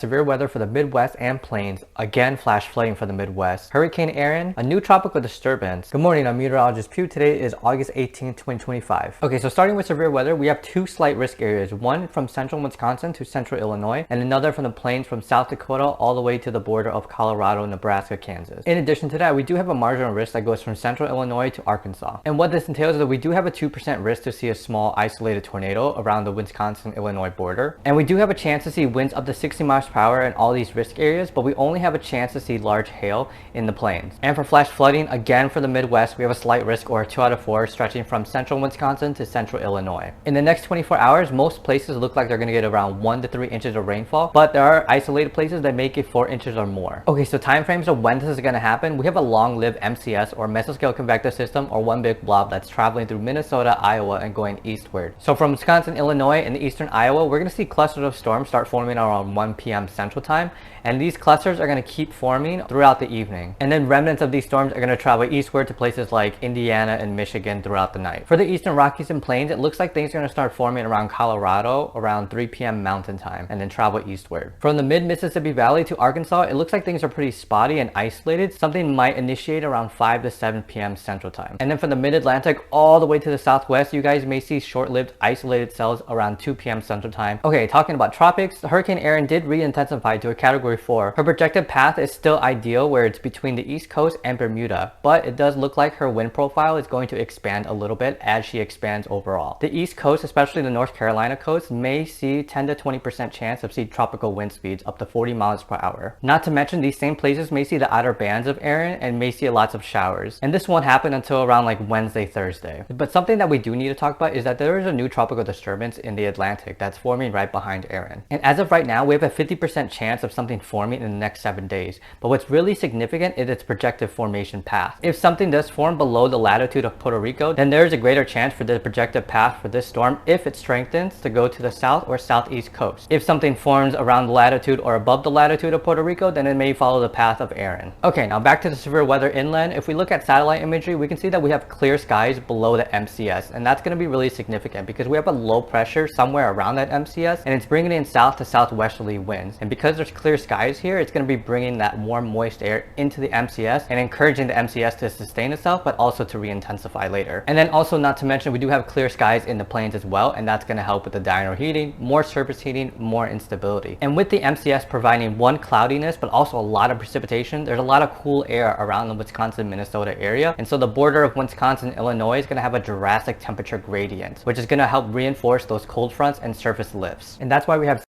Severe weather for the Midwest and Plains, again flash flooding for the Midwest. Hurricane Erin, a new tropical disturbance. Good morning, I'm meteorologist Pew. Today is August 18, 2025. Okay, so starting with severe weather, we have two slight risk areas. One from central Wisconsin to central Illinois, and another from the plains from South Dakota all the way to the border of Colorado, Nebraska, Kansas. In addition to that, we do have a marginal risk that goes from central Illinois to Arkansas. And what this entails is that we do have a 2% risk to see a small isolated tornado around the Wisconsin-Illinois border. And we do have a chance to see winds up to 60 miles per hour in all these risk areas, but we only have a chance to see large hail in the plains. And for flash flooding, again for the Midwest, we have a slight risk, or a 2 out of 4, stretching from central Wisconsin to central Illinois. In the next 24 hours, most places look like they're going to get around 1 to 3 inches of rainfall, but there are isolated places that may get 4 inches or more. Okay, so time frames of when this is going to happen. We have a long-lived MCS, or mesoscale convective system, or one big blob that's traveling through Minnesota, Iowa, and going eastward. So from Wisconsin, Illinois, and eastern Iowa, we're going to see clusters of storms start forming around 1 p.m. Central Time, and these clusters are going to keep forming throughout the evening. And then remnants of these storms are going to travel eastward to places like Indiana and Michigan throughout the night. For the eastern Rockies and Plains, it looks like things are going to start forming around Colorado around 3 p.m. Mountain Time, and then travel eastward. From the mid-Mississippi Valley to Arkansas, it looks like things are pretty spotty and isolated. Something might initiate around 5 to 7 p.m. Central Time. And then from the mid-Atlantic all the way to the southwest, you guys may see short-lived isolated cells around 2 p.m. Central Time. Okay, talking about tropics, Hurricane Erin did re-intensify to a Category 4. Her projected path is still ideal, where it's between the East Coast and Bermuda, but it does look like her wind profile is going to expand a little bit as she expands overall. The East Coast, especially the North Carolina coast, may see 10 to 20% chance of tropical wind speeds up to 40 miles per hour. Not to mention, these same places may see the outer bands of Erin and may see lots of showers. And this won't happen until around like Wednesday, Thursday. But something that we do need to talk about is that there is a new tropical disturbance in the Atlantic that's forming right behind Erin. And as of right now, we have a 50% chance of something forming in the next 7 days. But what's really significant is its projected formation path. If something does form below the latitude of Puerto Rico, then there is a greater chance for the projected path for this storm, if it strengthens, to go to the south or southeast coast. If something forms around the latitude or above the latitude of Puerto Rico, then it may follow the path of Erin. Okay, now back to the severe weather inland. If we look at satellite imagery, we can see that we have clear skies below the MCS, and that's going to be really significant because we have a low pressure somewhere around that MCS, and it's bringing in south to southwesterly winds. And because there's clear skies here, it's going to be bringing that warm, moist air into the MCS and encouraging the MCS to sustain itself, but also to re-intensify later. And then also, not to mention, we do have clear skies in the plains as well, and that's going to help with the diurnal heating, more surface heating, more instability. And with the MCS providing one, cloudiness, but also a lot of precipitation, there's a lot of cool air around the Wisconsin-Minnesota area. And so the border of Wisconsin, Illinois is going to have a drastic temperature gradient, which is going to help reinforce those cold fronts and surface lifts. And that's why we have